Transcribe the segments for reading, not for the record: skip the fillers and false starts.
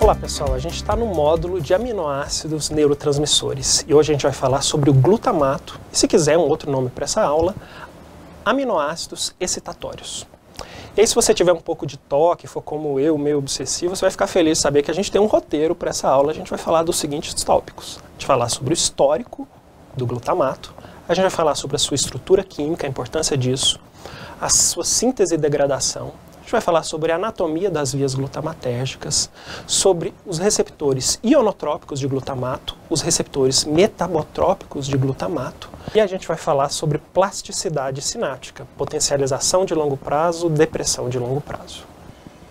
Olá pessoal, a gente está no módulo de aminoácidos neurotransmissores e hoje a gente vai falar sobre o glutamato e, se quiser um outro nome para essa aula, aminoácidos excitatórios. E aí, se você tiver um pouco de toque, for como eu, meio obsessivo, você vai ficar feliz de saber que a gente tem um roteiro para essa aula. A gente vai falar dos seguintes tópicos: a gente vai falar sobre o histórico do glutamato, a gente vai falar sobre a sua estrutura química, a importância disso, a sua síntese e degradação. A gente vai falar sobre a anatomia das vias glutamatérgicas, sobre os receptores ionotrópicos de glutamato, os receptores metabotrópicos de glutamato, e a gente vai falar sobre plasticidade sináptica, potencialização de longo prazo, depressão de longo prazo.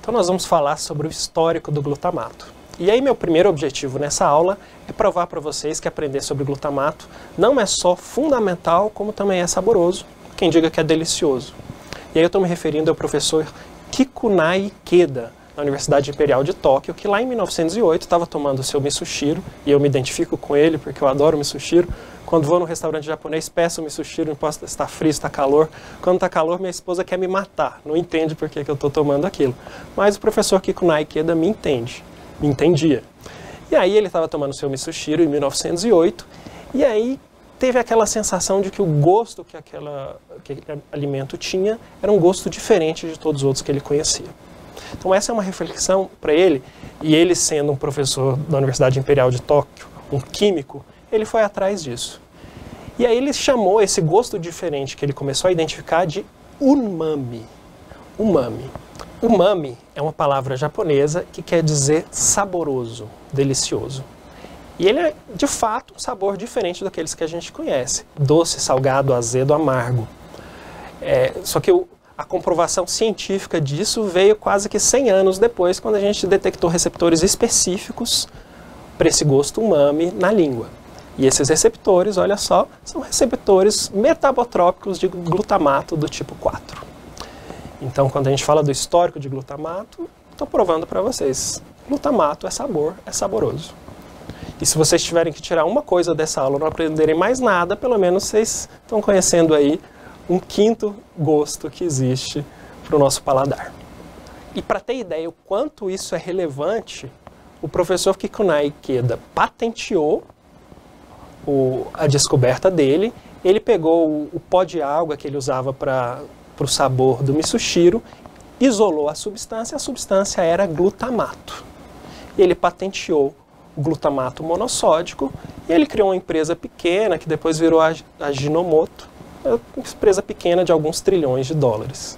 Então nós vamos falar sobre o histórico do glutamato. E aí meu primeiro objetivo nessa aula é provar para vocês que aprender sobre glutamato não é só fundamental, como também é saboroso, quem diga que é delicioso. E aí eu estou me referindo ao professor Kikunai Ikeda, na Universidade Imperial de Tóquio, que lá em 1908 estava tomando o seu misoshiro, e eu me identifico com ele porque eu adoro misoshiro. Quando vou no restaurante japonês, peço misoshiro, não posso estar frio, está calor. Quando está calor, minha esposa quer me matar, não entende por que eu estou tomando aquilo. Mas o professor Kikunai Ikeda me entende, me entendia. E aí ele estava tomando o seu misoshiro em 1908, e aí teve aquela sensação de que o gosto que aquele alimento tinha era um gosto diferente de todos os outros que ele conhecia. Então essa é uma reflexão para ele, e ele sendo um professor da Universidade Imperial de Tóquio, um químico, ele foi atrás disso. E aí ele chamou esse gosto diferente que ele começou a identificar de umami. Umami. Umami é uma palavra japonesa que quer dizer saboroso, delicioso. E ele é, de fato, um sabor diferente daqueles que a gente conhece. Doce, salgado, azedo, amargo. Só que a comprovação científica disso veio quase que 100 anos depois, quando a gente detectou receptores específicos para esse gosto umami na língua. E esses receptores, olha só, são receptores metabotrópicos de glutamato do tipo 4. Então, quando a gente fala do histórico de glutamato, estou provando para vocês. Glutamato é sabor, é saboroso. E se vocês tiverem que tirar uma coisa dessa aula e não aprenderem mais nada, pelo menos vocês estão conhecendo aí um quinto gosto que existe para o nosso paladar. E para ter ideia o quanto isso é relevante, o professor Kikunai Ikeda patenteou a descoberta dele. Ele pegou o pó de alga que ele usava para o sabor do misoshiro, isolou a substância era glutamato. E ele patenteou o glutamato monossódico, e ele criou uma empresa pequena, que depois virou a Ajinomoto, uma empresa pequena de alguns trilhões de dólares.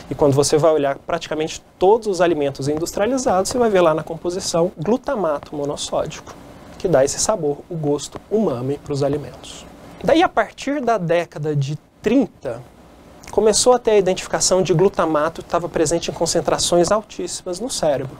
E quando você vai olhar praticamente todos os alimentos industrializados, você vai ver lá na composição glutamato monossódico, que dá esse sabor, o gosto umami para os alimentos. Daí, a partir da década de 30, começou a ter a identificação de glutamato que estava presente em concentrações altíssimas no cérebro.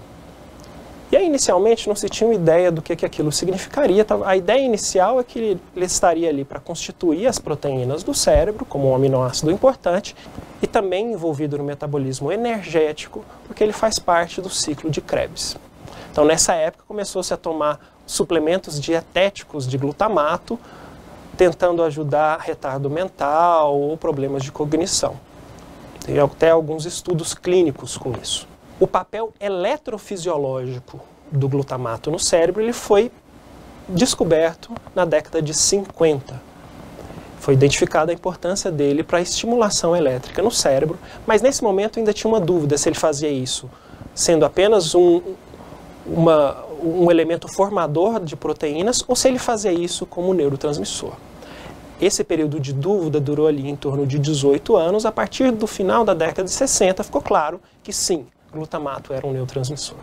E aí, inicialmente, não se tinha uma ideia do que aquilo significaria. A ideia inicial é que ele estaria ali para constituir as proteínas do cérebro, como um aminoácido importante, e também envolvido no metabolismo energético, porque ele faz parte do ciclo de Krebs. Então, nessa época, começou-se a tomar suplementos dietéticos de glutamato, tentando ajudar retardo mental ou problemas de cognição. Tem até alguns estudos clínicos com isso. O papel eletrofisiológico do glutamato no cérebro ele foi descoberto na década de 50. Foi identificada a importância dele para a estimulação elétrica no cérebro, mas nesse momento ainda tinha uma dúvida se ele fazia isso sendo apenas um elemento formador de proteínas ou se ele fazia isso como neurotransmissor. Esse período de dúvida durou ali em torno de 18 anos. A partir do final da década de 60 ficou claro que sim, glutamato era um neurotransmissor.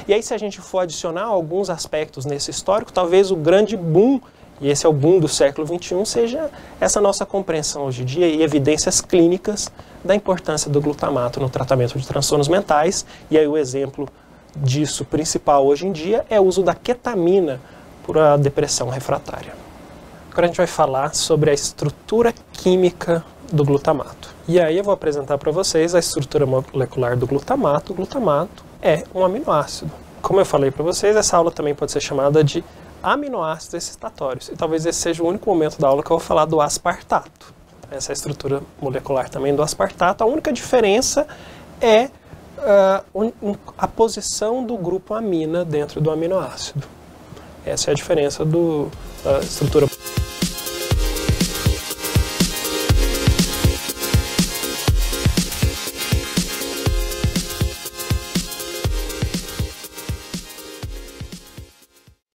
E aí, se a gente for adicionar alguns aspectos nesse histórico, talvez o grande boom, e esse é o boom do século XXI, seja essa nossa compreensão hoje em dia e evidências clínicas da importância do glutamato no tratamento de transtornos mentais. E aí o exemplo disso principal hoje em dia é o uso da ketamina para a depressão refratária. Agora a gente vai falar sobre a estrutura química do glutamato. E aí eu vou apresentar para vocês a estrutura molecular do glutamato. O glutamato é um aminoácido. Como eu falei para vocês, essa aula também pode ser chamada de aminoácidos excitatórios. E talvez esse seja o único momento da aula que eu vou falar do aspartato. Essa é a estrutura molecular também do aspartato. A única diferença é a posição do grupo amina dentro do aminoácido. Essa é a diferença da estrutura